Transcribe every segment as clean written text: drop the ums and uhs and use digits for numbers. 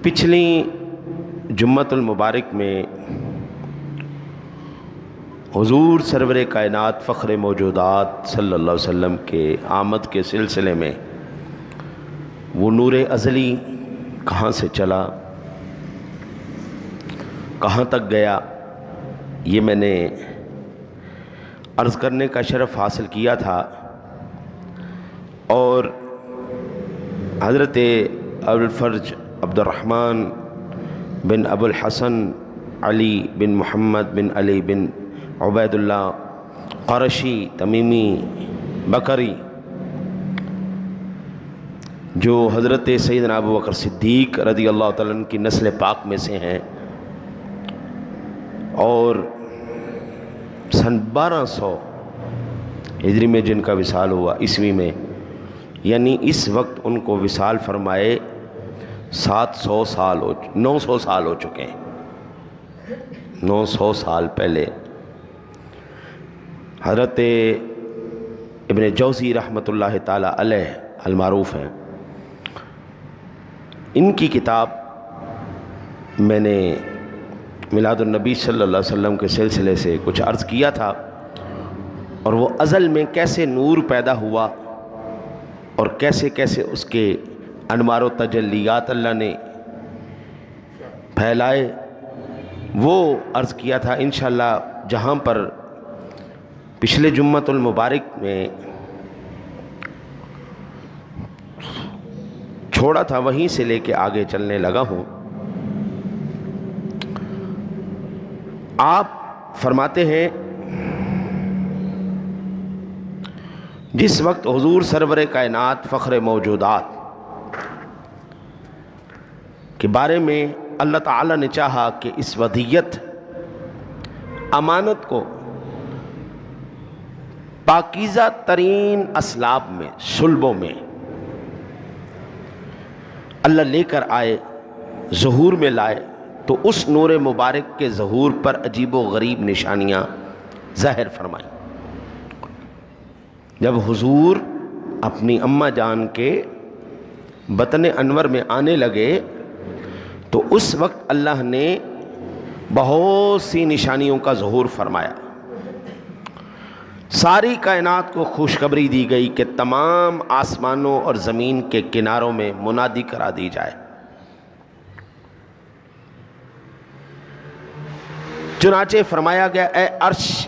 پچھلی جمعۃ المبارک میں حضور سرور کائنات فخر موجودات صلی اللہ علیہ وسلم کے آمد کے سلسلے میں وہ نور ازلی کہاں سے چلا، کہاں تک گیا، یہ میں نے عرض کرنے کا شرف حاصل کیا تھا۔ اور حضرت ابوالفرج عبد الرحمن بن ابو الحسن علی بن محمد بن علی بن عبید اللہ قرشی تمیمی بکری، جو حضرت سیدنا ابو بکر صدیق رضی اللہ تعالیٰ عنہ کی نسل پاک میں سے ہیں، اور سن 1200 ہجری میں جن کا وصال ہوا، عیسوی میں، یعنی اس وقت ان کو وصال فرمائے 900 سال ہو چکے ہیں۔ 900 سال پہلے حضرت ابن جوزی رحمۃ اللہ تعالی علیہ المعروف ہیں، ان کی کتاب میں نے میلاد النبی صلی اللہ علیہ وسلم کے سلسلے سے کچھ عرض کیا تھا، اور وہ ازل میں کیسے نور پیدا ہوا اور کیسے کیسے اس کے انوار و تجلیات اللہ نے پھیلائے، وہ عرض کیا تھا۔ انشاءاللہ جہاں پر پچھلے جمعۃ المبارک میں چھوڑا تھا وہیں سے لے کے آگے چلنے لگا ہوں۔ آپ فرماتے ہیں جس وقت حضور سرور کائنات فخر موجودات کے بارے میں اللہ تعالیٰ نے چاہا کہ اس ودیت امانت کو پاکیزہ ترین اسلاب میں، صلبوں میں اللہ لے کر آئے، ظہور میں لائے، تو اس نور مبارک کے ظہور پر عجیب و غریب نشانیاں ظاہر فرمائیں۔ جب حضور اپنی اماں جان کے بطن انور میں آنے لگے تو اس وقت اللہ نے بہت سی نشانیوں کا ظہور فرمایا۔ ساری کائنات کو خوشخبری دی گئی کہ تمام آسمانوں اور زمین کے کناروں میں منادی کرا دی جائے۔ چنانچہ فرمایا گیا، اے عرش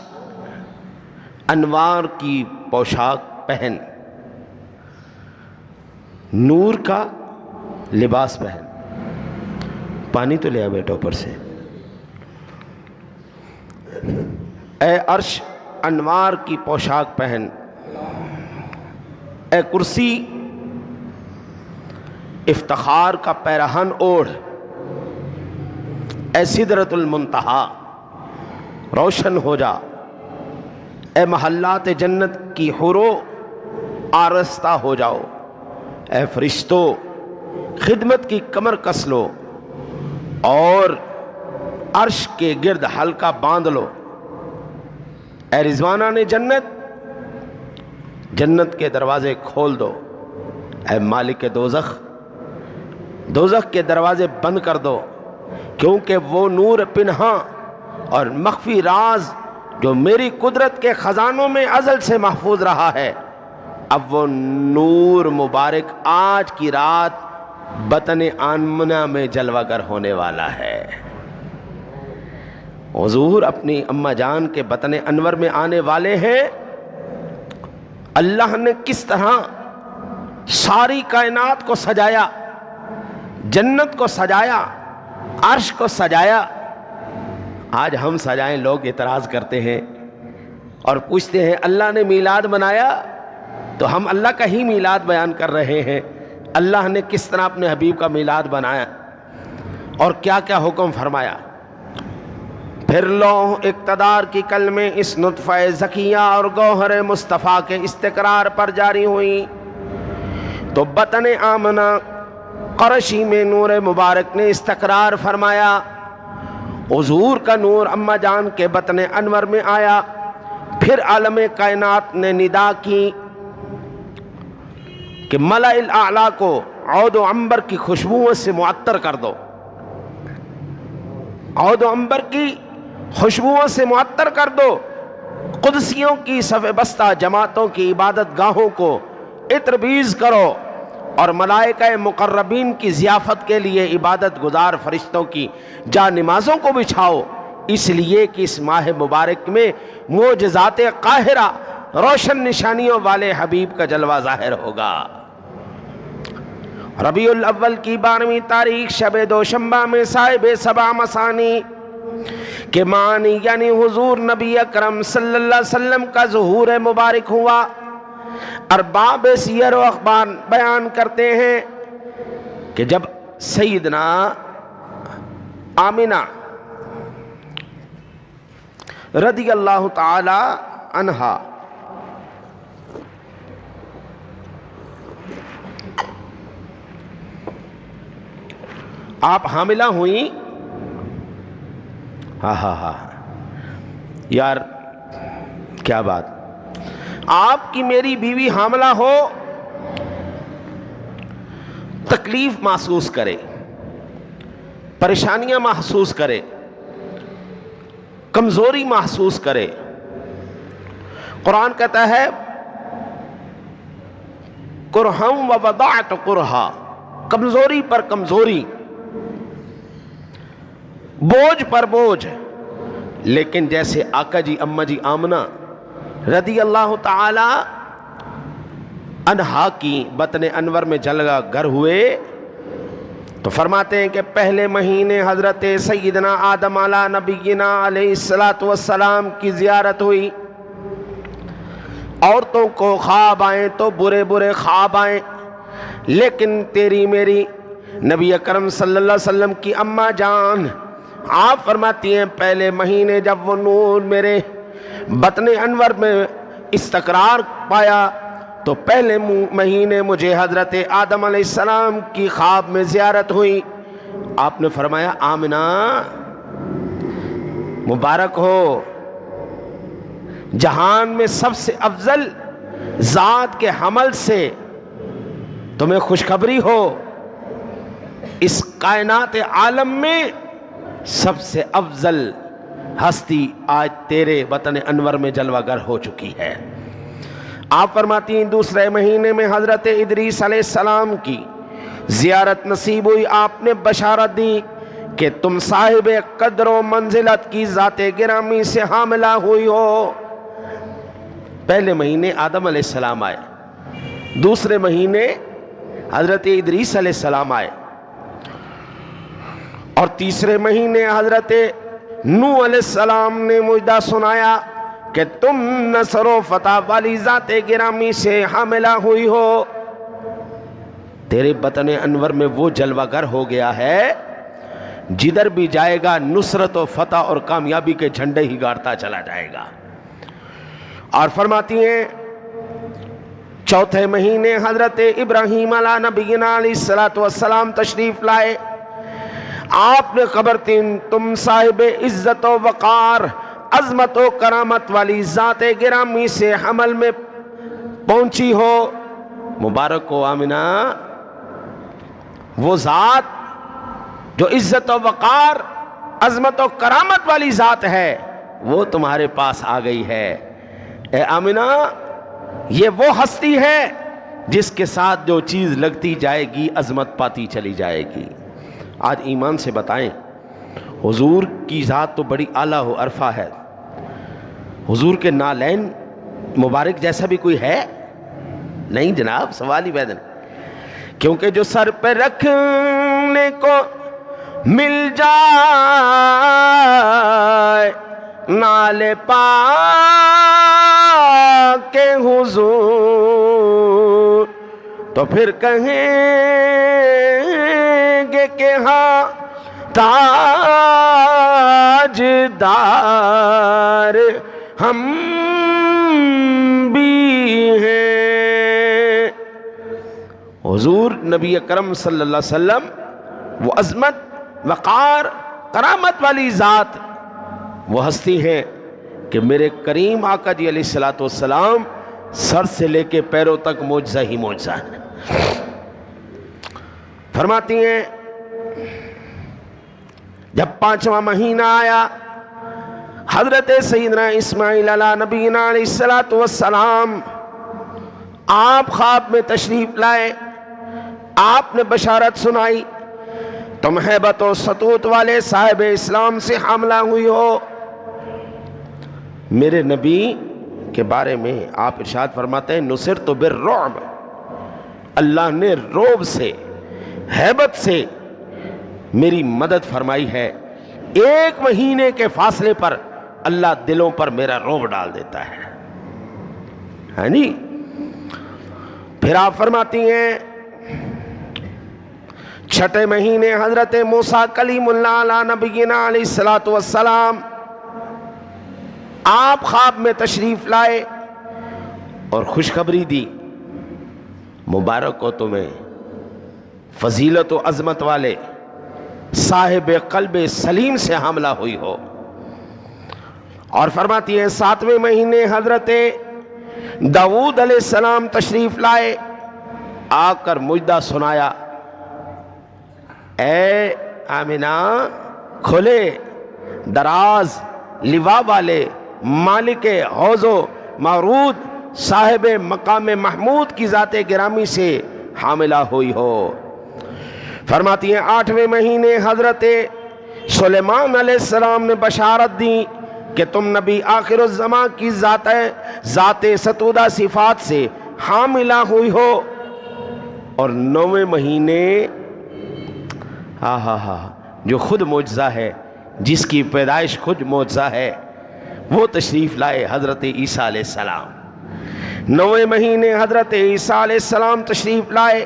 انوار کی پوشاک پہن، نور کا لباس پہن۔ پانی تو لیا بیٹا اوپر سے۔ اے عرش انوار کی پوشاک پہن، اے کرسی افتخار کا پیراہن اوڑھ، اے سدرۃ المنتہا روشن ہو جا، اے محلات جنت کی حورو آرستہ ہو جاؤ، اے فرشتو خدمت کی کمر کس لو اور عرش کے گرد حلقہ باندھ لو، اے رضوانان جنت جنت کے دروازے کھول دو، اے مالک دوزخ دوزخ کے دروازے بند کر دو، کیونکہ وہ نور پنہاں اور مخفی راز جو میری قدرت کے خزانوں میں ازل سے محفوظ رہا ہے، اب وہ نور مبارک آج کی رات بطن آمنہ میں جلوہ گر ہونے والا ہے۔ حضور اپنی اماں جان کے بطن انور میں آنے والے ہیں۔ اللہ نے کس طرح ساری کائنات کو سجایا، جنت کو سجایا، عرش کو سجایا۔ آج ہم سجائیں، لوگ اعتراض کرتے ہیں اور پوچھتے ہیں اللہ نے میلاد منایا، تو ہم اللہ کا ہی میلاد بیان کر رہے ہیں۔ اللہ نے کس طرح اپنے حبیب کا میلاد بنایا اور کیا کیا حکم فرمایا۔ پھر لوح اقتدار کی کلمیں اس نطفہ زکیہ اور گوہر مصطفیٰ کے استقرار پر جاری ہوئی، تو بطن آمنہ قرشی میں نور مبارک نے استقرار فرمایا۔ حضور کا نور اماں جان کے بطن انور میں آیا۔ پھر عالم کائنات نے ندا کی کہ ملأ الاعلیٰ کو عود و عنبر کی خوشبوؤں سے معطر کر دو۔ عود و عنبر کی خوشبوؤں سے معطر کر دو قدسیوں کی صف بستہ جماعتوں کی عبادت گاہوں کو عطر بیز کرو اور ملائکہ مقربین کی ضیافت کے لیے عبادت گزار فرشتوں کی جا نمازوں کو بچھاؤ، اس لیے کہ اس ماہ مبارک میں معجزات قاہرہ روشن نشانیوں والے حبیب کا جلوہ ظاہر ہوگا۔ ربیع الاول کی 12ویں تاریخ شب دوشنبہ میں صاحب سبع مثانی کے معنی یعنی حضور نبی اکرم صلی اللہ علیہ وسلم کا ظہور مبارک ہوا۔ ارباب سیر و اخبار بیان کرتے ہیں کہ جب سیدنا آمنہ رضی اللہ تعالی عنہا آپ حاملہ ہوئیں، ہاں یار کیا بات، آپ کی میری بیوی حاملہ ہو، تکلیف محسوس کرے، پریشانیاں محسوس کرے، کمزوری محسوس کرے۔ قرآن کہتا ہے کرہم و وضعت کرہا، کمزوری پر کمزوری، بوجھ پر بوجھ۔ لیکن جیسے آقا جی اماں جی آمنہ رضی اللہ تعالی عنہا کی بطن انور میں جلوہ گر ہوئے تو فرماتے ہیں کہ پہلے مہینے حضرت سیدنا آدم علی نبینا علیہ السلام کی زیارت ہوئی۔ عورتوں کو خواب آئیں تو برے برے خواب آئیں، لیکن تیری میری نبی اکرم صلی اللہ علیہ وسلم کی اماں جان آپ فرماتی ہیں پہلے مہینے جب وہ نور میرے بطن انور میں استقرار پایا تو پہلے مہینے مجھے حضرت آدم علیہ السلام کی خواب میں زیارت ہوئی۔ آپ نے فرمایا آمنہ مبارک ہو، جہان میں سب سے افضل ذات کے حمل سے تمہیں خوشخبری ہو، اس کائنات عالم میں سب سے افضل ہستی آج تیرے بطن انور میں جلوہ گر ہو چکی ہے۔ آپ فرماتی ہیں دوسرے مہینے میں حضرت ادریس علیہ السلام کی زیارت نصیب ہوئی، آپ نے بشارت دی کہ تم صاحب قدر و منزلت کی ذات گرامی سے حاملہ ہوئی ہو۔ پہلے مہینے آدم علیہ السلام آئے، دوسرے مہینے حضرت ادریس علیہ السلام آئے، اور تیسرے مہینے حضرت نوح علیہ السلام نے مجدہ سنایا کہ تم نصر و فتح والی ذات گرامی سے حاملہ ہوئی ہو۔ تیرے بطن انور میں وہ جلوہ گر ہو گیا ہے جدھر بھی جائے گا نصرت و فتح اور کامیابی کے جھنڈے ہی گاڑتا چلا جائے گا۔ اور فرماتی ہیں چوتھے مہینے حضرت ابراہیم علیہ نبینا علیہ السلام تشریف لائے، آپ نے خبر دی تم صاحب عزت و وقار عظمت و کرامت والی ذات گرامی سے حمل میں پہنچی ہو۔ مبارک ہو آمنہ، وہ ذات جو عزت و وقار عظمت و کرامت والی ذات ہے وہ تمہارے پاس آ گئی ہے۔ اے آمنہ، یہ وہ ہستی ہے جس کے ساتھ جو چیز لگتی جائے گی عظمت پاتی چلی جائے گی۔ آج ایمان سے بتائیں حضور کی ذات تو بڑی اعلیٰ و عرفہ ہے، حضور کے نالین مبارک جیسا بھی کوئی ہے نہیں جناب، سوال ہی پیدا نہیں، کیونکہ جو سر پہ رکھنے کو مل جائے نالے پاک کے حضور تو پھر کہیں گے کہ ہاں تاجدار ہم بھی ہیں۔ حضور نبی اکرم صلی اللہ علیہ وسلم وہ عظمت وقار کرامت والی ذات، وہ ہستی ہے کہ میرے کریم آقا جی علیہ السلام سر سے لے کے پیروں تک معجزہ ہی معجزہ ہے۔ فرماتی ہیں جب 5واں مہینہ آیا، حضرت سیدنا اسماعیل علیہ نبینا علیہ الصلوۃ والسلام آپ خواب میں تشریف لائے، آپ نے بشارت سنائی، تم ہیبت و سطوت والے صاحب اسلام سے حاملہ ہوئی ہو۔ میرے نبی کے بارے میں آپ ارشاد فرماتے ہیں نصرت بالرعب، اللہ نے رعب سے، ہیبت سے میری مدد فرمائی ہے۔ 1 مہینے کے فاصلے پر اللہ دلوں پر میرا رعب ڈال دیتا ہے، ہاں جی۔ پھر آپ فرماتی ہیں 6 مہینے حضرت موسیٰ کلیم اللہ علیہ نبینا علیہ الصلوۃ والسلام آپ خواب میں تشریف لائے اور خوشخبری دی، مبارک ہو تمہیں، فضیلت و عظمت والے صاحب قلب سلیم سے حاملہ ہوئی ہو۔ اور فرماتی ہیں 7ویں مہینے حضرت داؤد علیہ السلام تشریف لائے، آ کر مجدہ سنایا، اے آمنہ کھلے دراز لوا والے مالک حوض و مورود صاحب مقام محمود کی ذات گرامی سے حاملہ ہوئی ہو۔ فرماتی ہیں 8ویں مہینے حضرت سلیمان علیہ السلام نے بشارت دی کہ تم نبی آخر الزمان کی ذات ستودہ صفات سے حاملہ ہوئی ہو۔ اور 9ویں مہینے جو خود معجزہ ہے، جس کی پیدائش خود معجزہ ہے، وہ تشریف لائے حضرت عیسیٰ علیہ السلام۔ 9ویں مہینے حضرت عیسیٰ علیہ السلام تشریف لائے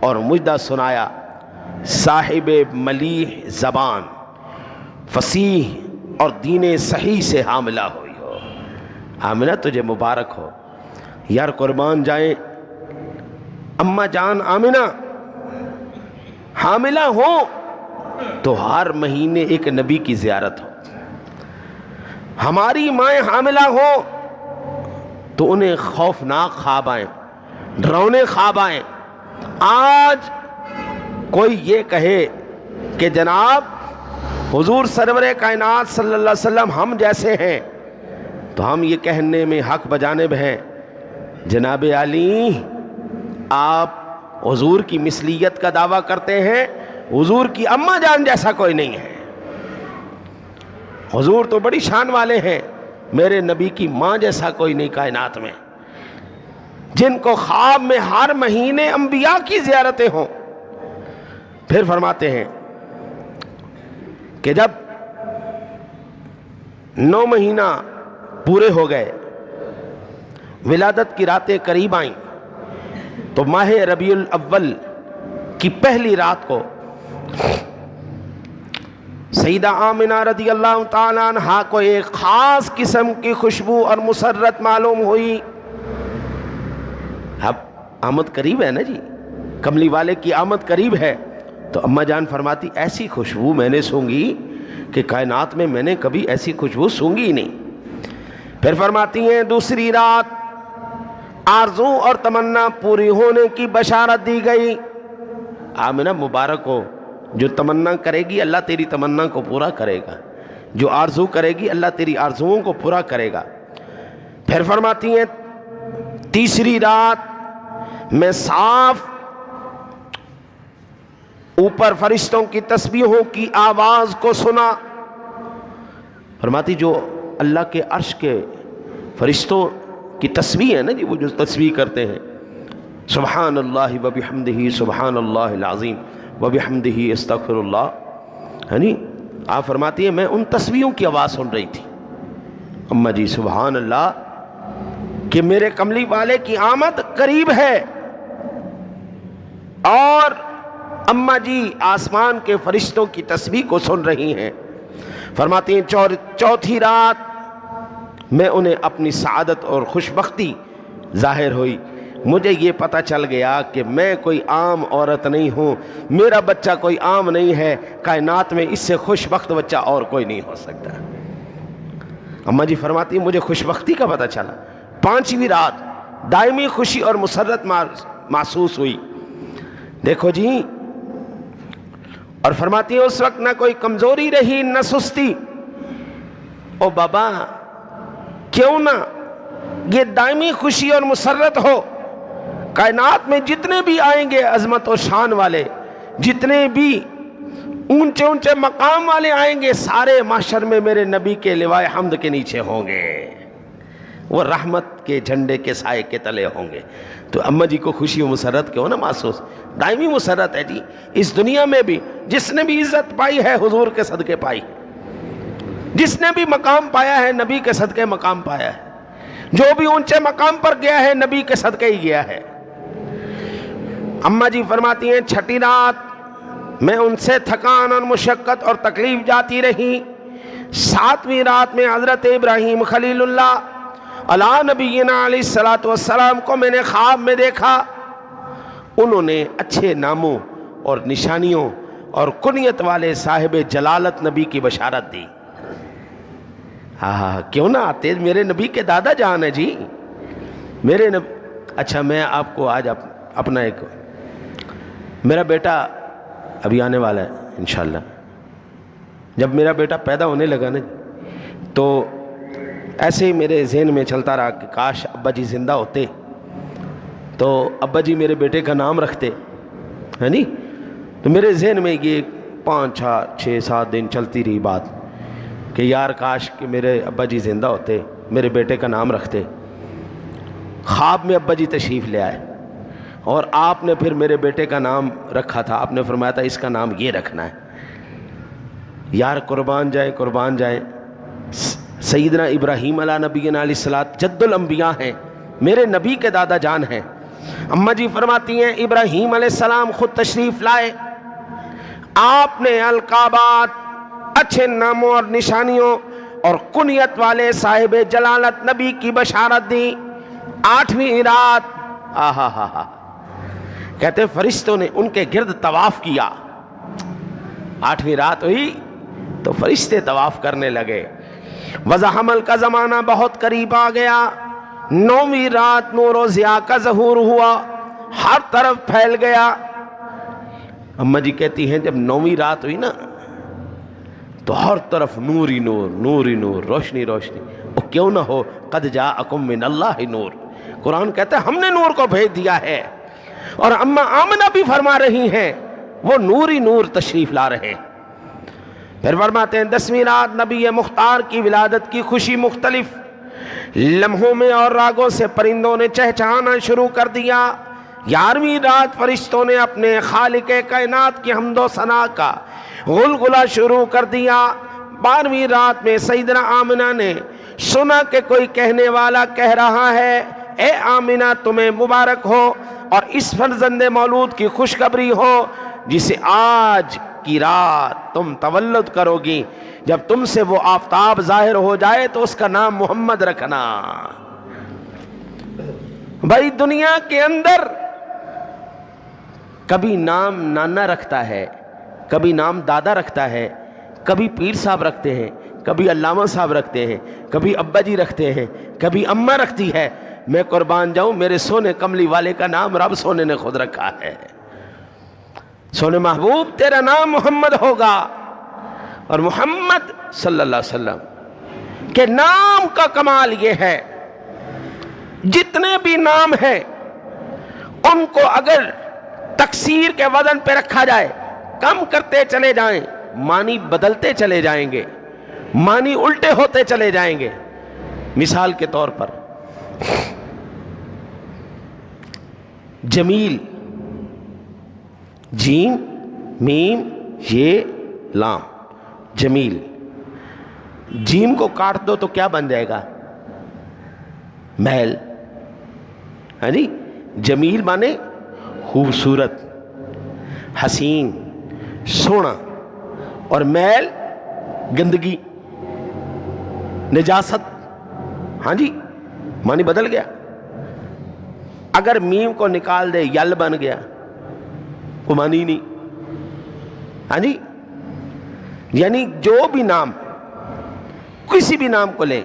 اور مجدہ سنایا، صاحب ملیح زبان، فصیح اور دین صحیح سے حاملہ ہوئی ہو۔ آمنہ تجھے مبارک ہو یار، قربان جائیں اماں جان آمنہ حاملہ ہو تو ہر مہینے ایک نبی کی زیارت ہو۔ ہماری مائیں حاملہ ہو تو انہیں خوفناک خواب آئیں، ڈراؤنے خواب آئیں۔ آج کوئی یہ کہے کہ جناب حضور سرور کائنات صلی اللہ علیہ وسلم ہم جیسے ہیں، تو ہم یہ کہنے میں حق بجانب ہیں جناب علی آپ حضور کی مثلیت کا دعویٰ کرتے ہیں، حضور کی اماں جان جیسا کوئی نہیں ہے، حضور تو بڑی شان والے ہیں، میرے نبی کی ماں جیسا کوئی نہیں کائنات میں، جن کو خواب میں ہر مہینے انبیاء کی زیارتیں ہوں۔ پھر فرماتے ہیں کہ جب 9 مہینہ پورے ہو گئے، ولادت کی راتیں قریب آئیں، تو ماہ ربیع الاول کی پہلی رات کو سیدہ آمنہ رضی اللہ تعالیٰ عنہا کو ایک خاص قسم کی خوشبو اور مسرت معلوم ہوئی۔ اب آمد قریب ہے نا جی، کملی والے کی آمد قریب ہے، تو اماں جان فرماتی ایسی خوشبو میں نے سونگی کہ کائنات میں میں نے کبھی ایسی خوشبو سونگی ہی نہیں۔ پھر فرماتی ہیں دوسری رات آرزو اور تمنا پوری ہونے کی بشارت دی گئی۔ آمنہ مبارک ہو، جو تمنا کرے گی اللہ تیری تمنا کو پورا کرے گا، جو آرزو کرے گی اللہ تیری آرزوؤں کو پورا کرے گا۔ پھر فرماتی ہیں تیسری رات میں صاف اوپر فرشتوں کی تسبیحوں کی آواز کو سنا۔ فرماتی جو اللہ کے عرش کے فرشتوں کی تسبیح ہے نا جی، وہ جو تسبیح کرتے ہیں سبحان اللہ وبحمدہ سبحان اللہ العظیم وبحمدہ استغفر اللہ، یعنی آپ فرماتی ہیں میں ان تسبیحوں کی آواز سن رہی تھی اماں جی سبحان اللہ کہ میرے کملی والے کی آمد قریب ہے، اور اماں جی آسمان کے فرشتوں کی تسبیح کو سن رہی ہیں۔ فرماتی ہیں چوتھی رات میں انہیں اپنی سعادت اور خوشبختی ظاہر ہوئی، مجھے یہ پتہ چل گیا کہ میں کوئی عام عورت نہیں ہوں، میرا بچہ کوئی عام نہیں ہے، کائنات میں اس سے خوشبخت بچہ اور کوئی نہیں ہو سکتا۔ اماں جی فرماتی ہیں مجھے خوشبختی کا پتہ چلا۔ 5ویں رات دائمی خوشی اور مسرت محسوس ہوئی۔ دیکھو جی اور فرماتی ہے اس وقت نہ کوئی کمزوری رہی نہ سستی. او بابا کیوں نہ یہ دائمی خوشی اور مسرت ہو. کائنات میں جتنے بھی آئیں گے عظمت و شان والے، جتنے بھی اونچے اونچے مقام والے آئیں گے، سارے محشر میں میرے نبی کے لوائے حمد کے نیچے ہوں گے، وہ رحمت کے جھنڈے کے سائے کے تلے ہوں گے. تو اماں جی کو خوشی و مسرت کیوں نہ محسوس؟ دائمی مسرت ہے جی. اس دنیا میں بھی جس نے بھی عزت پائی ہے حضور کے صدقے پائی، جس نے بھی مقام پایا ہے نبی کے صدقے مقام پایا ہے، جو بھی اونچے مقام پر گیا ہے نبی کے صدقے ہی گیا ہے. اماں جی فرماتی ہیں چھٹی رات میں ان سے تھکان اور مشقت اور تکلیف جاتی رہی. 7ویں رات میں حضرت ابراہیم خلیل اللہ علی نبینا علیہ الصلوۃ والسلام کو میں نے خواب میں دیکھا. انہوں نے اچھے ناموں اور نشانیوں اور کنیت والے صاحب جلالت نبی کی بشارت دی. ہاں کیوں نہ آتے، میرے نبی کے دادا جان ہے جی میرے نبی. اچھا میں آپ کو آج اپنا ایک، میرا بیٹا ابھی آنے والا ہے انشاءاللہ. جب میرا بیٹا پیدا ہونے لگا نا تو ایسے ہی میرے ذہن میں چلتا رہا کہ کاش ابا جی زندہ ہوتے تو ابا جی میرے بیٹے کا نام رکھتے، ہے نہیں. تو میرے ذہن میں یہ 5 6 7 دن چلتی رہی بات کہ یار کاش کہ میرے ابا جی زندہ ہوتے، میرے بیٹے کا نام رکھتے. خواب میں ابا جی تشریف لے آئے اور آپ نے پھر میرے بیٹے کا نام رکھا تھا. آپ نے فرمایا تھا اس کا نام یہ رکھنا ہے. یار قربان جائیں سیدنا ابراہیم علیہ نبینا علیہ الصلوۃ جد الانبیاء ہیں، میرے نبی کے دادا جان ہیں. اماں جی فرماتی ہیں ابراہیم علیہ السلام خود تشریف لائے. آپ نے القابات، اچھے ناموں اور نشانیوں اور کنیت والے صاحب جلالت نبی کی بشارت دی. 8ویں رات کہتے فرشتوں نے ان کے گرد طواف کیا. 8ویں رات ہوئی تو فرشتے طواف کرنے لگے. وضع حمل کا زمانہ بہت قریب آ گیا. 9ویں رات نور و ضیاء کا ظہور ہوا، ہر طرف پھیل گیا. اماں جی کہتی ہیں جب 9ویں رات ہوئی نا تو ہر طرف نور ہی نور، نور ہی نور، روشنی روشنی. وہ کیوں نہ ہو قد جاءکم من اللہ نور. قرآن کہتا ہے ہم نے نور کو بھیج دیا ہے. اور اماں آمنہ بھی فرما رہی ہیں وہ نور ہی نور تشریف لا رہے. پھر فرماتے ہیں 10ویں رات نبی مختار کی ولادت کی خوشی مختلف لمحوں میں اور راگوں سے پرندوں نے چہچہانا شروع کر دیا. 11ویں رات فرشتوں نے اپنے خالق کائنات کی حمد و ثنا کا غلغلہ شروع کر دیا. 12ویں رات میں سیدنا آمنہ نے سنا کہ کوئی کہنے والا کہہ رہا ہے اے آمنہ تمہیں مبارک ہو اور اس فرزند مولود کی خوشخبری ہو جسے آج کی رات تم تولد کرو گی. جب تم سے وہ آفتاب ظاہر ہو جائے تو اس کا نام محمد رکھنا. بھائی دنیا کے اندر کبھی نام نانا رکھتا ہے، کبھی نام دادا رکھتا ہے، کبھی پیر صاحب رکھتے ہیں، کبھی علامہ صاحب رکھتے ہیں، کبھی ابا جی رکھتے ہیں، کبھی اماں رکھتی ہے. میں قربان جاؤں میرے سونے کملی والے کا نام رب سونے نے خود رکھا ہے. سونے محبوب تیرا نام محمد ہوگا. اور محمد صلی اللہ علیہ وسلم کے نام کا کمال یہ ہے جتنے بھی نام ہیں ان کو اگر تکسیر کے وزن پہ رکھا جائے، کم کرتے چلے جائیں، معنی بدلتے چلے جائیں گے، معنی الٹے ہوتے چلے جائیں گے. مثال کے طور پر جمیل، جیم میم یہ لام، جمیل. جیم کو کاٹ دو تو کیا بن جائے گا؟ محل. ہاں جی. جمیل مانے خوبصورت، حسین، سونا. اور محل گندگی، نجاست. ہاں جی معنی بدل گیا. اگر میم کو نکال دے یل بن گیا، وہ معنی نہیں. ہاں جی. یعنی جو بھی نام، کسی بھی نام کو لیں،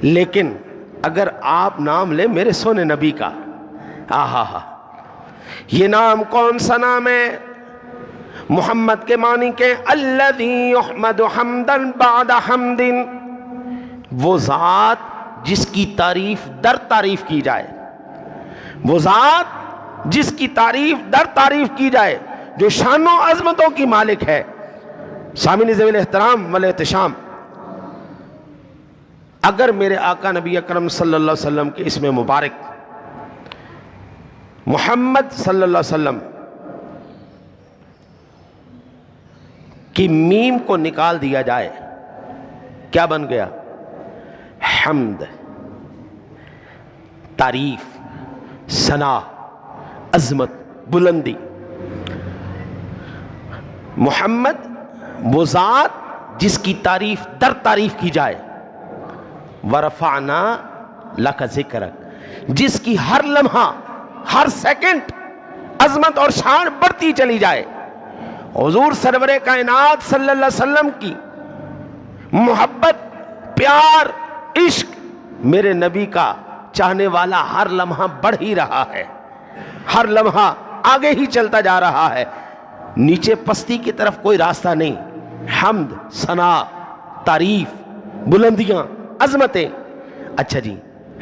لیکن اگر آپ نام لیں میرے سونے نبی کا، یہ نام کون سا نام ہے؟ محمد کے معنی کے الذی یحمد حمدا بعد حمد، وہ ذات جس کی تعریف در تعریف کی جائے، وہ ذات جس کی تعریف در تعریف کی جائے، جو شان و عظمتوں کی مالک ہے۔ سامعین ذوی الاحترام والاحتشام، اگر میرے آقا نبی اکرم صلی اللہ علیہ وسلم کے اسم مبارک محمد صلی اللہ علیہ وسلم کی میم کو نکال دیا جائے، کیا بن گیا؟ حمد، تعریف، ثنا، عظمت، بلندی۔ محمد وہ ذات جس کی تعریف در تعریف کی جائے، ورفعنا لک ذکرک، جس کی ہر لمحہ ہر سیکنڈ عظمت اور شان بڑھتی چلی جائے۔ حضور سرور کائنات صلی اللہ علیہ وسلم کی محبت، پیار، عشق، میرے نبی کا چاہنے والا ہر لمحہ بڑھ ہی رہا ہے، ہر لمحہ آگے ہی چلتا جا رہا ہے، نیچے پستی کی طرف کوئی راستہ نہیں۔ حمد، ثنا، تعریف، بلندیاں، عظمتیں۔ اچھا جی،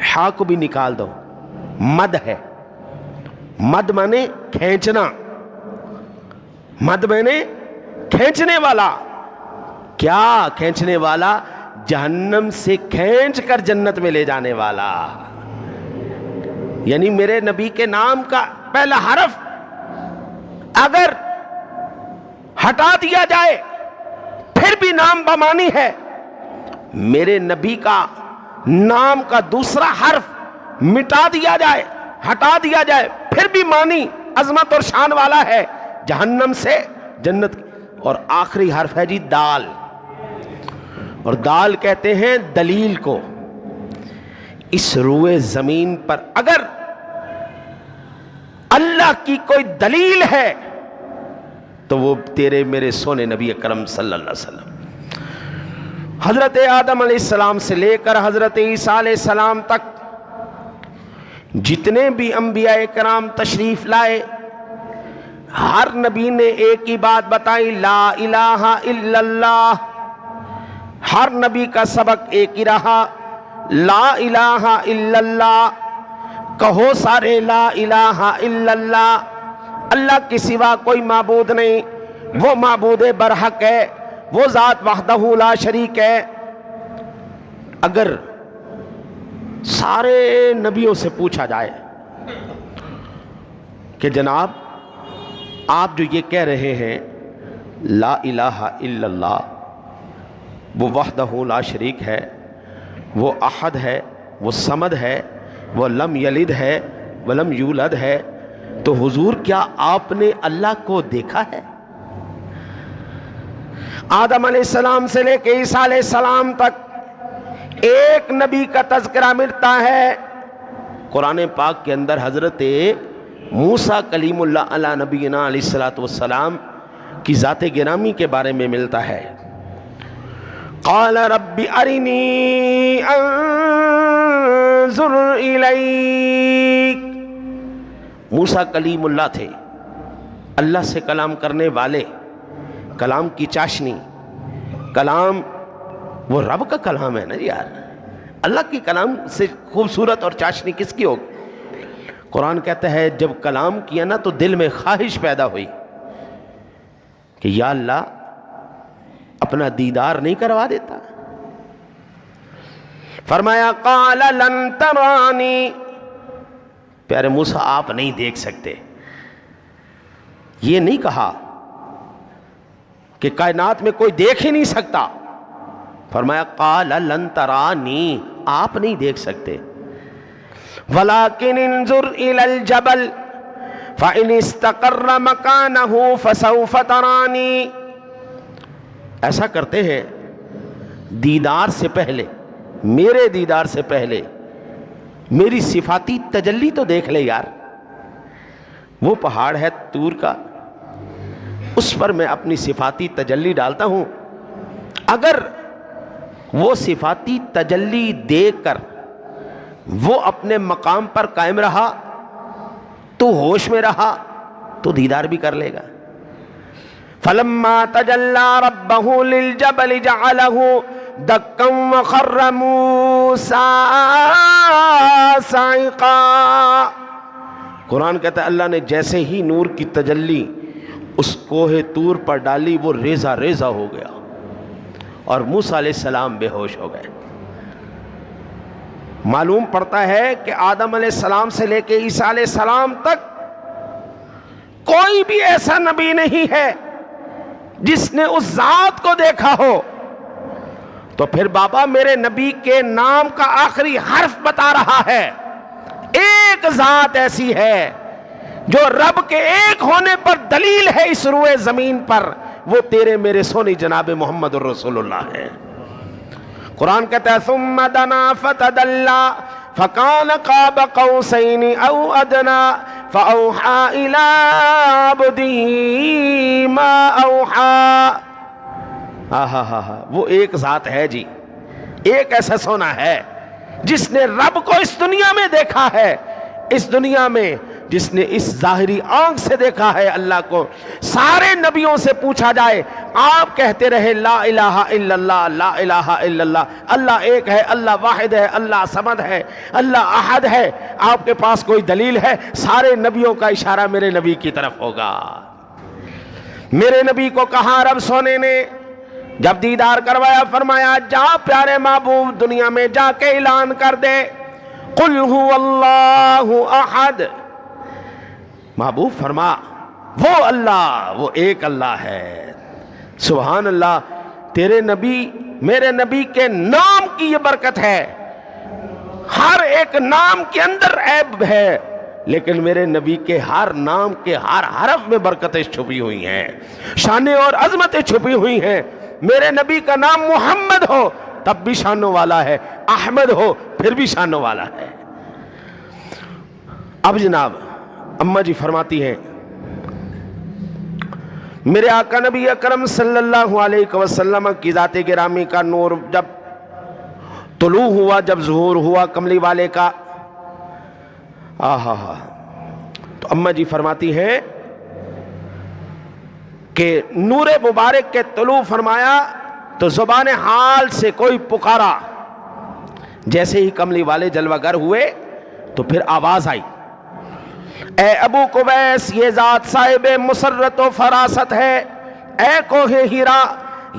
ہا کو بھی نکال دو، مد ہے۔ مد مانے کھینچنا، مد مانے کھینچنے والا۔ کیا کھینچنے والا؟ جہنم سے کھینچ کر جنت میں لے جانے والا۔ یعنی میرے نبی کے نام کا پہلا حرف اگر ہٹا دیا جائے پھر بھی نام بمانی ہے، میرے نبی کا نام کا دوسرا حرف مٹا دیا جائے، ہٹا دیا جائے، پھر بھی معنی عظمت اور شان والا ہے، جہنم سے جنت۔ اور آخری حرف ہے جی دال، اور دال کہتے ہیں دلیل کو۔ اس روئے زمین پر اگر اللہ کی کوئی دلیل ہے تو وہ تیرے میرے سونے نبی اکرم صلی اللہ علیہ وسلم۔ حضرت آدم علیہ السلام سے لے کر حضرت عیسیٰ علیہ السلام تک جتنے بھی انبیاء کرام تشریف لائے، ہر نبی نے ایک ہی بات بتائی، لا الہ الا اللہ۔ ہر نبی کا سبق ایک ہی رہا، لا الہ الا اللہ۔ کہو سارے لا الہ الا اللہ، اللہ کے سوا کوئی معبود نہیں، وہ معبود برحق ہے، وہ ذات وحدہ لا شریک ہے۔ اگر سارے نبیوں سے پوچھا جائے کہ جناب آپ جو یہ کہہ رہے ہیں لا الہ الا اللہ، وہ وحدہ لا شریک ہے، وہ احد ہے، وہ صمد ہے، وہ لم یلد ہے، ولم یولد ہے، تو حضور کیا آپ نے اللہ کو دیکھا ہے؟ آدم علیہ السلام سے لے کے عیسیٰ علیہ السلام تک ایک نبی کا تذکرہ ملتا ہے، قرآن پاک کے اندر حضرت موسیٰ کلیم اللہ علی نبینا علیہ الصلوۃ والسلام کی ذات گرامی کے بارے میں ملتا ہے۔ قال رب ارنی انظر الیک۔ موسیٰ کلیم اللہ تھے، اللہ سے کلام کرنے والے، کلام کی چاشنی۔ کلام وہ رب کا کلام ہے نا یار، اللہ کی کلام سے خوبصورت اور چاشنی کس کی ہوگی؟ قرآن کہتا ہے جب کلام کیا نا تو دل میں خواہش پیدا ہوئی کہ یا اللہ اپنا دیدار نہیں کروا دیتا؟ فرمایا قال لن ترانی، پیارے موسیٰ آپ نہیں دیکھ سکتے۔ یہ نہیں کہا کہ کائنات میں کوئی دیکھ ہی نہیں سکتا، فرمایا قال لن ترانی، آپ نہیں دیکھ سکتے۔ ولیکن انظر الی الجبل فإن استقر مکانہ فسوف ترانی۔ ایسا کرتے ہیں دیدار سے پہلے، میرے دیدار سے پہلے میری صفاتی تجلی تو دیکھ لے یار۔ وہ پہاڑ ہے طور کا، اس پر میں اپنی صفاتی تجلی ڈالتا ہوں، اگر وہ صفاتی تجلی دیکھ کر وہ اپنے مقام پر قائم رہا تو ہوش میں رہا تو دیدار بھی کر لے گا۔ فلما تجلى ربه للجبل جعله دكا وخر موسى صعقا. قرآن کہتا ہے اللہ نے جیسے ہی نور کی تجلی اس کوہ طور پر ڈالی وہ ریزہ ریزہ ہو گیا اور موسیٰ علیہ السلام بے ہوش ہو گئے. معلوم پڑتا ہے کہ آدم علیہ السلام سے لے کے عیسیٰ علیہ السلام تک کوئی بھی ایسا نبی نہیں ہے جس نے اس ذات کو دیکھا ہو. تو پھر بابا میرے نبی کے نام کا آخری حرف بتا رہا ہے. ایک ذات ایسی ہے جو رب کے ایک ہونے پر دلیل ہے اس روئے زمین پر، وہ تیرے میرے سونی جناب محمد الرسول اللہ ہے. قرآن کہتا ہے ثم دنا فتدلى فكان قاب قوسين او ادنى فاوحى الى عبده ما اوحى. وہ ایک ذات ہے جی، ایک ایسا سونا ہے جس نے رب کو اس دنیا میں دیکھا ہے، اس دنیا میں جس نے اس ظاہری آنکھ سے دیکھا ہے اللہ کو. سارے نبیوں سے پوچھا جائے آپ کہتے رہے لا الہ الا اللہ، لا الہ الا اللہ، اللہ ایک ہے، اللہ واحد ہے، اللہ صمد ہے، اللہ احد ہے. آپ کے پاس کوئی دلیل ہے؟ سارے نبیوں کا اشارہ میرے نبی کی طرف ہوگا. میرے نبی کو کہا رب سونے نے جب دیدار کروایا فرمایا جا پیارے محبوب دنیا میں جا کے اعلان کر دے قل هو اللہ احد. محبوب فرما وہ اللہ، وہ ایک اللہ ہے. سبحان اللہ. تیرے نبی میرے نبی کے نام کی یہ برکت ہے. ہر ایک نام کے اندر عیب ہے، لیکن میرے نبی کے ہر نام کے ہر حرف میں برکتیں چھپی ہوئی ہیں، شانیں اور عظمتیں چھپی ہوئی ہیں. میرے نبی کا نام محمد ہو تب بھی شانوں والا ہے، احمد ہو پھر بھی شانوں والا ہے. اب جناب اماں جی فرماتی ہیں میرے آقا نبی اکرم صلی اللہ علیہ وسلم کی ذات گرامی کا نور جب طلوع ہوا، جب ظہور ہوا کملی والے کا، تو اماں جی فرماتی ہیں کہ نور مبارک کے طلوع فرمایا تو زبان حال سے کوئی پکارا. جیسے ہی کملی والے جلوہ گر ہوئے تو پھر آواز آئی اے ابو قبیس یہ ذات صاحب مسرت و فراست ہے، اے کوہ ہیرا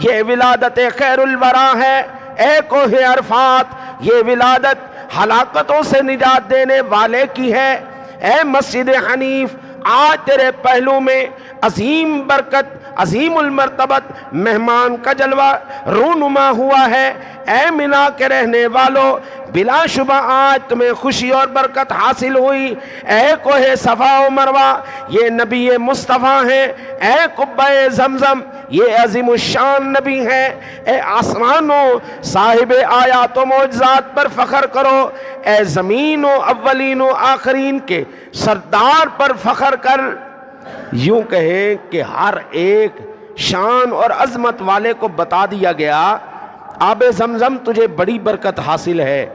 یہ ولادت خیر الورا ہے، اے کوہ عرفات یہ ولادت ہلاکتوں سے نجات دینے والے کی ہے، اے مسجد حنیف آج تیرے پہلو میں عظیم برکت عظیم المرتبت مہمان کا جلوہ رونما ہوا ہے. اے منا کے رہنے والو بلا شبہ آج تمہیں خوشی اور برکت حاصل ہوئی. اے کوہ صفا و مروہ یہ نبی مصطفیٰ ہیں، اے قبہ زمزم یہ عظیم الشان نبی ہیں. اے آسمانوں صاحب آیات و معجزات پر فخر کرو، اے زمین و اولین و آخرین کے سردار پر فخر کر. یوں کہیں کہ ہر ایک شان اور عظمت والے کو بتا دیا گیا آب زمزم تجھے بڑی برکت حاصل ہے،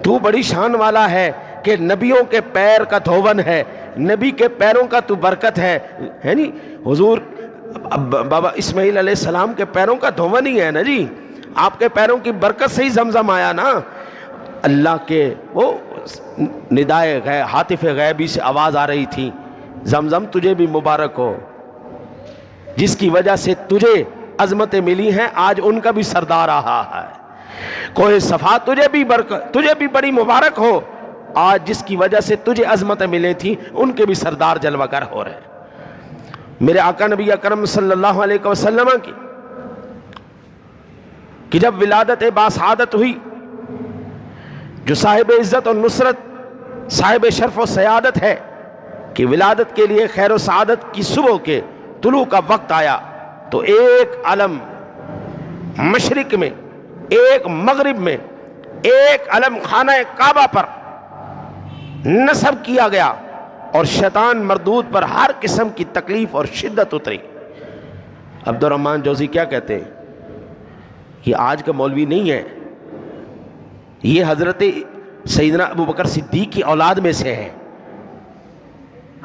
تو بڑی شان والا ہے کہ نبیوں کے پیر کا دھون ہے، نبی کے پیروں کا تو برکت ہے نہیں. حضور بابا اسماعیل علیہ السلام کے پیروں کا دھون ہی ہے نا جی، آپ کے پیروں کی برکت سے ہی زمزم آیا نا. اللہ کے وہ ندائے ہاتف غیبی سے آواز آ رہی تھی زمزم تجھے بھی مبارک ہو، جس کی وجہ سے تجھے عظمتیں ملی ہیں آج ان کا بھی سردار رہا ہے. کوہ صفا تجھے بھی بڑی مبارک ہو، آج جس کی وجہ سے تجھے عظمتیں ملے تھی ان کے بھی سردار جلوہ گر ہو رہے. میرے آقا نبی اکرم صلی اللہ علیہ وسلم کی جب ولادت باسعادت ہوئی، جو صاحب عزت اور نصرت صاحب شرف و سیادت ہے، کہ ولادت کے لیے خیر و سعادت کی صبح کے طلوع کا وقت آیا تو ایک علم مشرق میں، ایک مغرب میں، ایک علم خانہ کعبہ پر نصب کیا گیا اور شیطان مردود پر ہر قسم کی تکلیف اور شدت اتری. عبد الرحمن جوزی کیا کہتے ہیں؟ یہ آج کا مولوی نہیں ہے، یہ حضرت سیدنا ابو بکر صدیق کی اولاد میں سے ہے.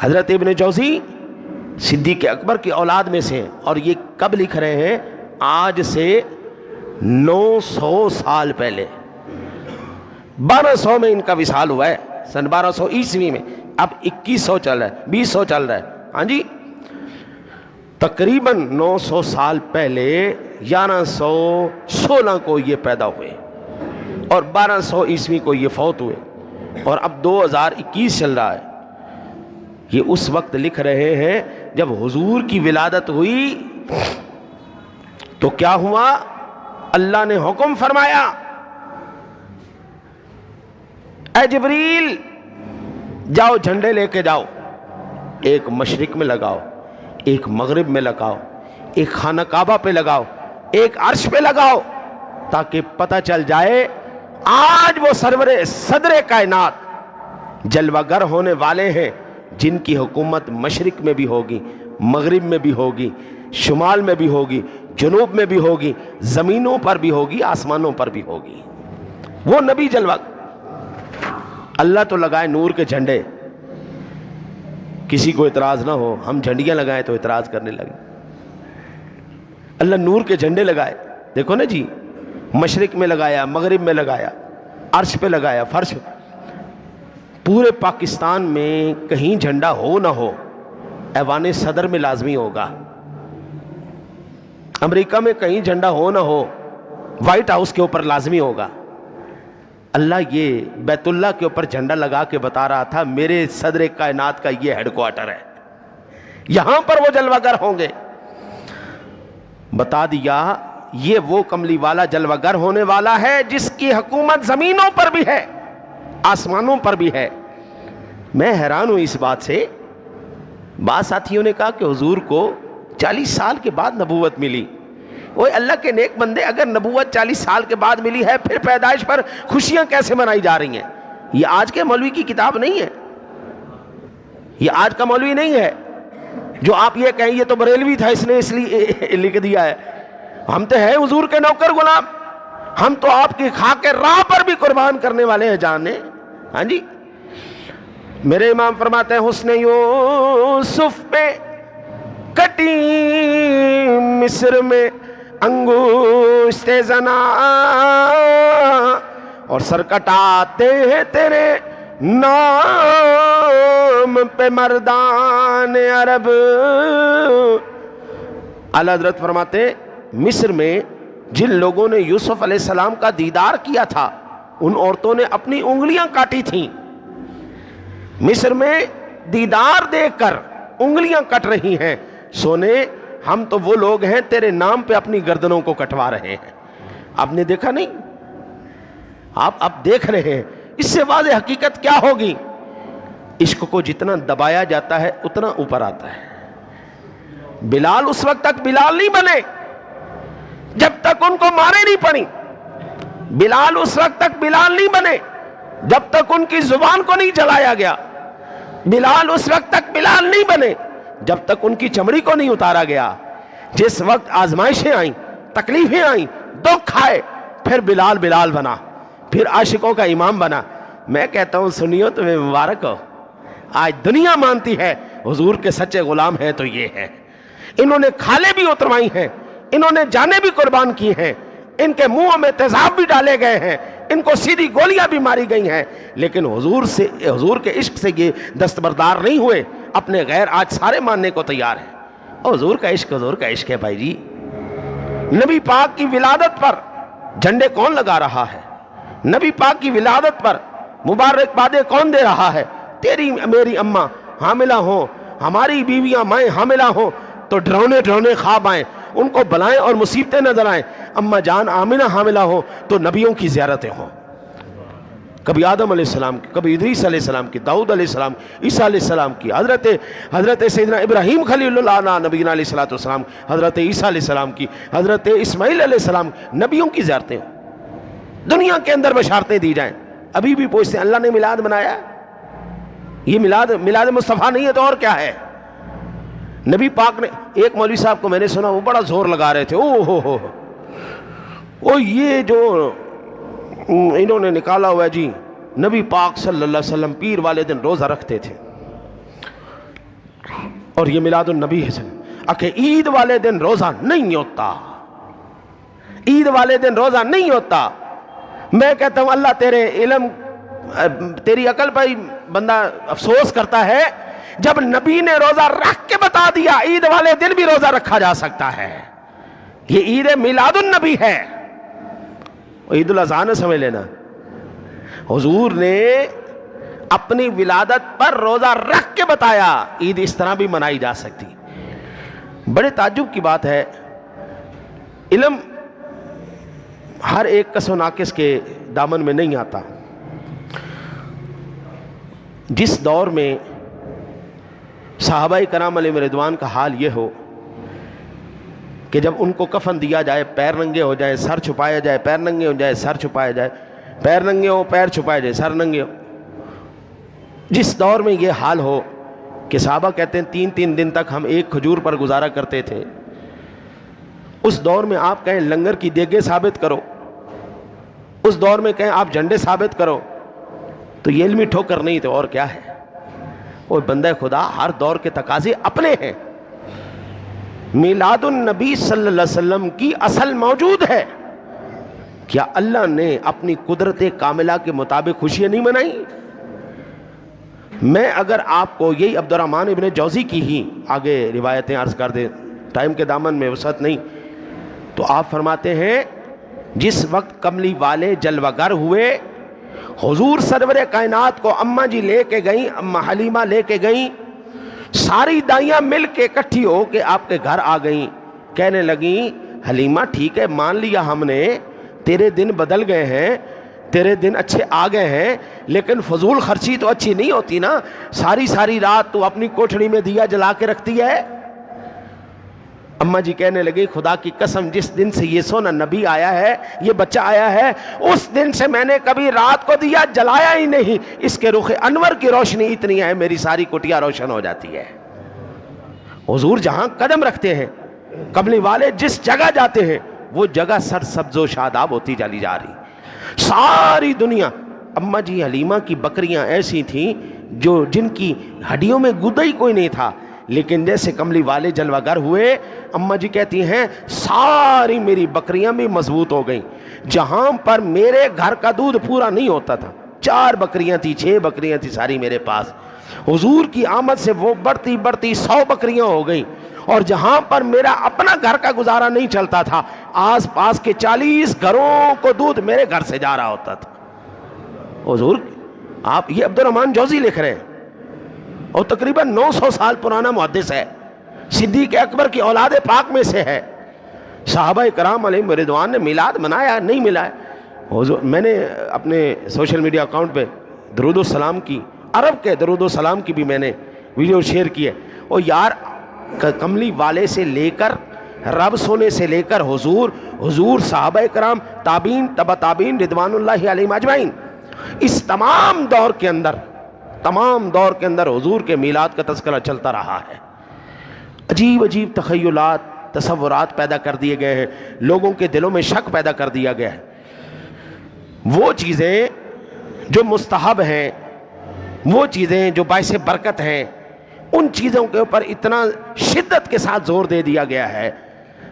حضرت ابن جوزی صدیق اکبر کی اولاد میں سے ہیں، اور یہ کب لکھ رہے ہیں؟ آج سے 900 سال پہلے، 1200 میں ان کا وصال ہوا ہے، سن 1200 عیسوی میں، اب 2100 چل رہا ہے، 2000 چل رہا ہے، ہاں جی، تقریباً 900 سال پہلے 1116 کو یہ پیدا ہوئے اور 1200 عیسوی کو یہ فوت ہوئے، اور اب 2021 چل رہا ہے۔ یہ اس وقت لکھ رہے ہیں جب حضور کی ولادت ہوئی تو کیا ہوا؟ اللہ نے حکم فرمایا، اے جبریل جاؤ جھنڈے لے کے جاؤ، ایک مشرق میں لگاؤ، ایک مغرب میں لگاؤ، ایک خانہ کعبہ پہ لگاؤ، ایک عرش پہ لگاؤ، تاکہ پتہ چل جائے آج وہ صدر کائنات جلوہ گر ہونے والے ہیں، جن کی حکومت مشرق میں بھی ہوگی، مغرب میں بھی ہوگی، شمال میں بھی ہوگی، جنوب میں بھی ہوگی، زمینوں پر بھی ہوگی، آسمانوں پر بھی ہوگی۔ وہ نبی جلوہ، اللہ تو لگائے نور کے جھنڈے، کسی کو اعتراض نہ ہو، ہم جھنڈیاں لگائیں تو اعتراض کرنے لگے۔ اللہ نور کے جھنڈے لگائے، دیکھو نا جی، مشرق میں لگایا، مغرب میں لگایا، عرش پہ لگایا، فرش پہ۔ پورے پاکستان میں کہیں جھنڈا ہو نہ ہو، ایوان صدر میں لازمی ہوگا۔ امریکہ میں کہیں جھنڈا ہو نہ ہو، وائٹ ہاؤس کے اوپر لازمی ہوگا۔ اللہ یہ بیت اللہ کے اوپر جھنڈا لگا کے بتا رہا تھا میرے صدر کائنات کا یہ ہیڈ کوارٹر ہے، یہاں پر وہ جلوہ گر ہوں گے۔ بتا دیا یہ وہ کملی والا جلوہ گر ہونے والا ہے جس کی حکومت زمینوں پر بھی ہے، آسمانوں پر بھی ہے۔ میں حیران ہوں اس بات سے۔ بعض ساتھیوں نے کہا کہ حضور کو 40 سال کے بعد نبوت ملی۔ وہ اللہ کے نیک بندے، اگر نبوت 40 سال کے بعد ملی ہے پھر پیدائش پر خوشیاں کیسے منائی جا رہی ہیں؟ یہ آج کے مولوی کی کتاب نہیں ہے، یہ آج کا مولوی نہیں ہے جو آپ یہ کہیں یہ تو بریلوی تھا اس نے اس لیے لکھ دیا ہے۔ ہم تو ہیں حضور کے نوکر غلام، ہم تو آپ کی خاک راہ پر بھی قربان کرنے والے ہیں جانے۔ ہاں جی، میرے امام فرماتے ہیں حسن یوسف پہ کٹی مصر میں انگشت زنا، اور سر کٹاتے ہیں تیرے نام پہ مردان عرب۔ اعلیٰ حضرت فرماتے مصر میں جن لوگوں نے یوسف علیہ السلام کا دیدار کیا تھا ان عورتوں نے اپنی انگلیاں کاٹی تھیں۔ مصر میں دیدار دیکھ کر انگلیاں کٹ رہی ہیں۔ سونے ہم تو وہ لوگ ہیں تیرے نام پہ اپنی گردنوں کو کٹوا رہے ہیں۔ آپ نے دیکھا نہیں؟ آپ اب دیکھ رہے ہیں۔ اس سے واضح حقیقت کیا ہوگی؟ عشق کو جتنا دبایا جاتا ہے اتنا اوپر آتا ہے۔ بلال اس وقت تک بلال نہیں بنے جب تک ان کو مارے نہیں پڑی۔ بلال اس وقت تک بلال نہیں بنے جب تک ان کی زبان کو نہیں جلایا گیا۔ بلال اس وقت تک بلال نہیں بنے جب تک ان کی چمڑی کو نہیں اتارا گیا۔ جس وقت آزمائشیں آئیں، تکلیفیں آئیں، دکھ آئے، پھر بلال بلال بنا، پھر عاشقوں کا امام بنا۔ میں کہتا ہوں سنیو تمہیں مبارک ہو، آج دنیا مانتی ہے حضور کے سچے غلام ہیں تو یہ ہے۔ انہوں نے کھالیں بھی اتروائی ہیں، انہوں نے جانیں بھی قربان کی ہیں، ان کے منہوں میں تیزاب بھی ڈالے گئے ہیں، ان کو سیدھی گولیاں بھی ماری گئی ہیں، لیکن حضور کے عشق سے یہ دستبردار نہیں ہوئے۔ اپنے غیر آج سارے ماننے کو تیار ہیں۔ اور حضور کا عشق ہے بھائی جی۔ نبی پاک کی ولادت پر جھنڈے کون لگا رہا ہے؟ نبی پاک کی ولادت پر مبارکبادیں کون دے رہا ہے؟ تیری میری اماں حاملہ ہوں، ہماری بیویاں مائیں حاملہ ہوں تو ڈرونے خواب آئیں، ان کو بلائیں اور مصیبتیں نظر آئیں۔ اماں جان آمنہ حاملہ ہوں تو نبیوں کی زیارتیں ہوں، کبھی آدم علیہ السلام کی، کبھی ادریس علیہ السلام کی، داؤد علیہ السلام، عیسیٰ علیہ السلام کی، حضرت سیدنا ابراہیم خلیل اللہ نبینا علیہ السلام، حضرت عیسیٰ علیہ السلام کی، حضرت اسماعیل علیہ السلام، نبیوں کی زیارتیں ہوں۔ دنیا کے اندر بشارتیں دی جائیں۔ ابھی بھی پوچھتے ہیں اللہ نے میلاد منایا؟ یہ میلاد مصطفیٰ نہیں ہے تو اور کیا ہے؟ نبی پاک نے، ایک مولوی صاحب کو میں نے سنا وہ بڑا زور لگا رہے تھے، یہ جو انہوں نے نکالا ہوا ہے جی، نبی پاک صلی اللہ علیہ وسلم پیر والے دن روزہ رکھتے تھے اور یہ میلاد النبی ہے کہ عید والے دن روزہ نہیں ہوتا، عید والے دن روزہ نہیں ہوتا۔ میں کہتا ہوں اللہ تیرے علم تیری عقل پر بندہ افسوس کرتا ہے جب نبی نے روزہ رکھ کے بتا دیا عید والے دن بھی روزہ رکھا جا سکتا ہے۔ یہ عید میلاد النبی ہے، عید الاضحیٰ نہ سمجھ لینا۔ حضور نے اپنی ولادت پر روزہ رکھ کے بتایا عید اس طرح بھی منائی جا سکتی۔ بڑے تعجب کی بات ہے، علم ہر ایک کس و ناقص کے دامن میں نہیں آتا۔ جس دور میں صحابہ کرام علیہم رضوان کا حال یہ ہو کہ جب ان کو کفن دیا جائے پیر ننگے ہو جائے سر چھپایا جائے، پیر ننگے ہو جائے سر چھپایا جائے، پیر ننگے ہو پیر چھپایا جائے سر ننگے ہو، جس دور میں یہ حال ہو کہ صحابہ کہتے ہیں 3 دن تک ہم ایک کھجور پر گزارا کرتے تھے، اس دور میں آپ کہیں لنگر کی دیگیں ثابت کرو، اس دور میں کہیں آپ جھنڈے ثابت کرو، تو یہ علمی ٹھوکر نہیں تو اور کیا ہے۔ وہ بندہ خدا ہر دور کے تقاضے اپنے ہیں۔ میلاد النبی صلی اللہ علیہ وسلم کی اصل موجود ہے، کیا اللہ نے اپنی قدرت کاملہ کے مطابق خوشیاں نہیں منائی؟ میں اگر آپ کو یہی عبد الرحمن ابن جوزی کی ہی آگے روایتیں عرض کر دیں، ٹائم کے دامن میں وسعت نہیں، تو آپ فرماتے ہیں جس وقت کملی والے جلوہ گر ہوئے، حضور سرور کائنات کو اماں جی لے کے گئیں، اماں حلیمہ لے کے گئیں، ساری دائیاں مل کے اکٹھی ہو کے آپ کے گھر آ گئیں، کہنے لگیں حلیمہ ٹھیک ہے مان لیا ہم نے تیرے دن بدل گئے ہیں، تیرے دن اچھے آ گئے ہیں، لیکن فضول خرچی تو اچھی نہیں ہوتی نا، ساری رات تو اپنی کوٹھڑی میں دیا جلا کے رکھتی ہے۔ اماں جی کہنے لگی خدا کی قسم جس دن سے یہ سونا نبی آیا ہے، یہ بچہ آیا ہے، اس دن سے میں نے کبھی رات کو دیا جلایا ہی نہیں، اس کے رخ انور کی روشنی اتنی ہے میری ساری کوٹھیاں روشن ہو جاتی ہے۔ حضور جہاں قدم رکھتے ہیں، کملی والے جس جگہ جاتے ہیں، وہ جگہ سر سبز و شاداب ہوتی چلی جا رہی۔ ساری دنیا، اماں جی حلیمہ کی بکریاں ایسی تھیں جن کی ہڈیوں میں گودا ہی کوئی نہیں تھا، لیکن جیسے کملی والے جلوہ گر ہوئے، اماں جی کہتی ہیں ساری میری بکریاں بھی مضبوط ہو گئیں۔ جہاں پر میرے گھر کا دودھ پورا نہیں ہوتا تھا، 4 بکریاں تھی 6 بکریاں تھی ساری میرے پاس، حضور کی آمد سے وہ بڑھتی 100 بکریاں ہو گئیں، اور جہاں پر میرا اپنا گھر کا گزارا نہیں چلتا تھا، آس پاس کے 40 گھروں کو دودھ میرے گھر سے جا رہا ہوتا تھا۔ حضور آپ یہ عبد الرحمن جوزی لکھ رہے ہیں، اور تقریباً 900 سال پرانا محدث ہے، صدیق اکبر کی اولاد پاک میں سے ہے۔ صحابہ کرام علیہم رضوان نے میلاد منایا نہیں ملایا؟ حضور میں نے اپنے سوشل میڈیا اکاؤنٹ پہ درود السلام کی، عرب کے درود السلام کی بھی میں نے ویڈیو شیئر کی ہے، اور یار کملی والے سے لے کر رب سونے سے لے کر حضور صحابہ کرام تابعین تبع تابعین رضوان اللہ علیہم اجمعین، اس تمام دور کے اندر حضور کے میلاد کا تذکرہ چلتا رہا ہے۔ عجیب عجیب تخیلات تصورات پیدا کر دیے گئے ہیں، لوگوں کے دلوں میں شک پیدا کر دیا گیا ہے۔ وہ چیزیں جو مستحب ہیں، وہ چیزیں جو باعث برکت ہیں، ان چیزوں کے اوپر اتنا شدت کے ساتھ زور دے دیا گیا ہے،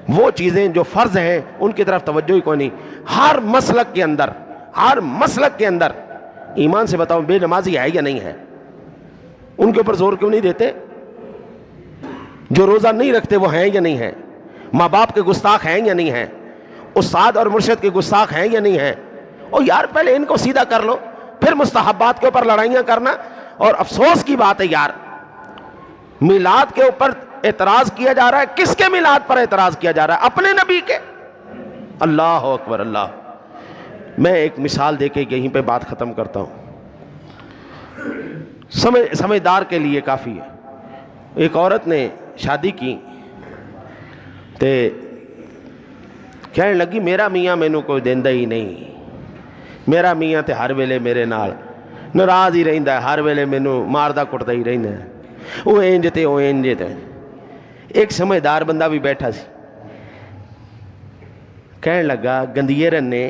وہ چیزیں جو فرض ہیں ان کی طرف توجہ ہی کوئی نہیں۔ ہر مسلک کے اندر ایمان سے بتاؤ بے نمازی ہے یا نہیں ہے؟ ان کے اوپر زور کیوں نہیں دیتے؟ جو روزہ نہیں رکھتے وہ ہیں یا نہیں ہیں؟ ماں باپ کے گستاخ ہیں یا نہیں ہیں؟ استاد اور مرشد کے گستاخ ہیں یا نہیں ہیں؟ اور یار پہلے ان کو سیدھا کر لو، پھر مستحبات کے اوپر لڑائیاں کرنا۔ اور افسوس کی بات ہے یار، میلاد کے اوپر اعتراض کیا جا رہا ہے، کس کے میلاد پر اعتراض کیا جا رہا ہے؟ اپنے نبی کے۔ اللہ اکبر اللہ۔ میں ایک مثال دے کے یہیں پہ بات ختم کرتا ہوں، سمجھدار کے لیے کافی ہے۔ ایک عورت نے شادی کی تے کہنے لگی میرا میاں مینوں کوئی دیندا ہی نہیں، میرا میاں تے ہر ویلے میرے نال ناراض ہی رہندا ہے، ہر ویلے مینوں ماردا کٹدا ہی رہندا ہے، وہ انج تے وہ انج تے۔ ایک سمجھدار بندہ بھی بیٹھا سی، کہنے لگا گندیرن نے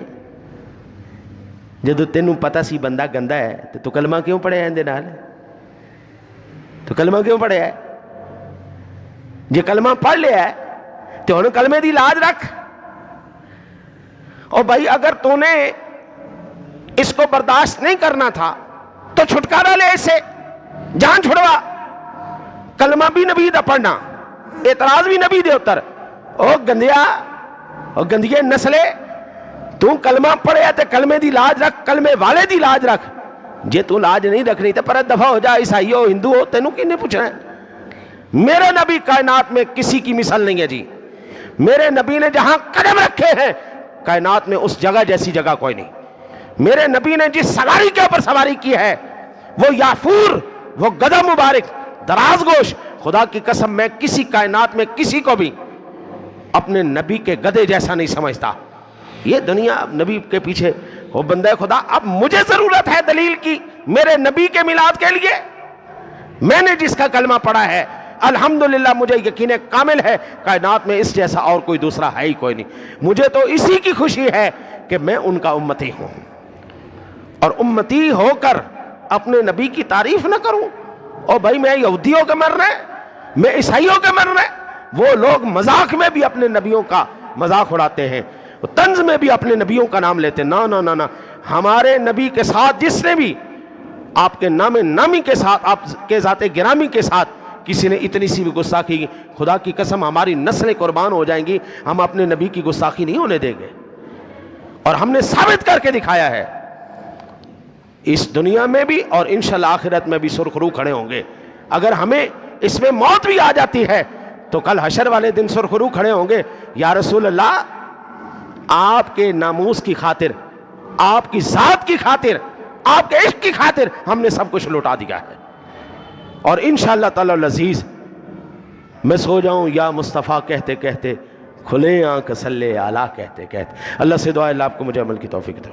جدو تینوں پتہ سی بندہ گندا ہے تو کلمہ کیوں پڑھیا اندے نال؟ تو کلمہ کیوں پڑھیا ہے؟ جے کلمہ پڑھ لیا ہے تو انہوں کلمے دی لاج رکھ. اور بھائی اگر تو نے اس کو برداشت نہیں کرنا تھا تو چھٹکارا لے اس سے, جان چھڑوا. کلمہ بھی نبی دا پڑھنا, اعتراض بھی نبی دے اتر. او گندیا او گندیے نسلے, تو کلمہ پڑھیا تے کلمے دی لاج رکھ, کلمے والے دی لاج رکھ. جے تو لاج نہیں رکھنی تے پر دفع ہو جا, عیسائی ہو ہندو ہو, تینوں کی نہیں پوچھنا ہے. میرے نبی کائنات میں کسی کی مثال نہیں ہے جی. میرے نبی نے جہاں قدم رکھے ہیں کائنات میں اس جگہ جیسی جگہ کوئی نہیں. میرے نبی نے جس سواری کے اوپر سواری کی ہے وہ یافور, وہ گدھا مبارک, دراز گوش, خدا کی قسم میں کسی کائنات میں کسی کو بھی اپنے نبی کے گدھے جیسا نہیں سمجھتا. یہ دنیا نبی کے پیچھے وہ بندہ خدا. اب مجھے ضرورت ہے دلیل کی میرے نبی کے میلاد کے لیے. میں نے جس کا کلمہ پڑھا ہے الحمدللہ مجھے یقین کامل ہے کائنات میں اس جیسا اور کوئی دوسرا ہے ہی کوئی نہیں. مجھے تو اسی کی خوشی ہے کہ میں ان کا امتی ہوں, اور امتی ہو کر اپنے نبی کی تعریف نہ کروں. اور بھائی میں یہودیوں کے مر رہے, میں عیسائیوں کے مر رہے. وہ لوگ مذاق میں بھی اپنے نبیوں کا مذاق اڑاتے ہیں, طنز میں بھی اپنے نبیوں کا نام لیتے ہیں. نا نا نا نا, ہمارے نبی کے ساتھ جس نے بھی آپ کے نام نامی کے ساتھ, آپ کے ذات گرامی کے ساتھ کسی نے اتنی سی بھی گستاخی کی, خدا کی قسم ہماری نسلیں قربان ہو جائیں گی. ہم اپنے نبی کی گستاخی نہیں ہونے دیں گے, اور ہم نے ثابت کر کے دکھایا ہے. اس دنیا میں بھی اور انشاءاللہ آخرت میں بھی سرخ رو کھڑے ہوں گے. اگر ہمیں اس میں موت بھی آ جاتی ہے تو کل حشر والے دن سرخ رو کھڑے ہوں گے, یا رسول اللہ آپ کے ناموس کی خاطر, آپ کی ذات کی خاطر, آپ کے عشق کی خاطر ہم نے سب کچھ لوٹا دیا ہے. اور انشاءاللہ تعالی العزیز میں سو جاؤں یا مصطفیٰ کہتے کہتے, کھلے آنکھ صلی اعلیٰ کہتے کہتے. اللہ سے دعا ہے اللہ آپ کو مجھے عمل کی توفیق دے.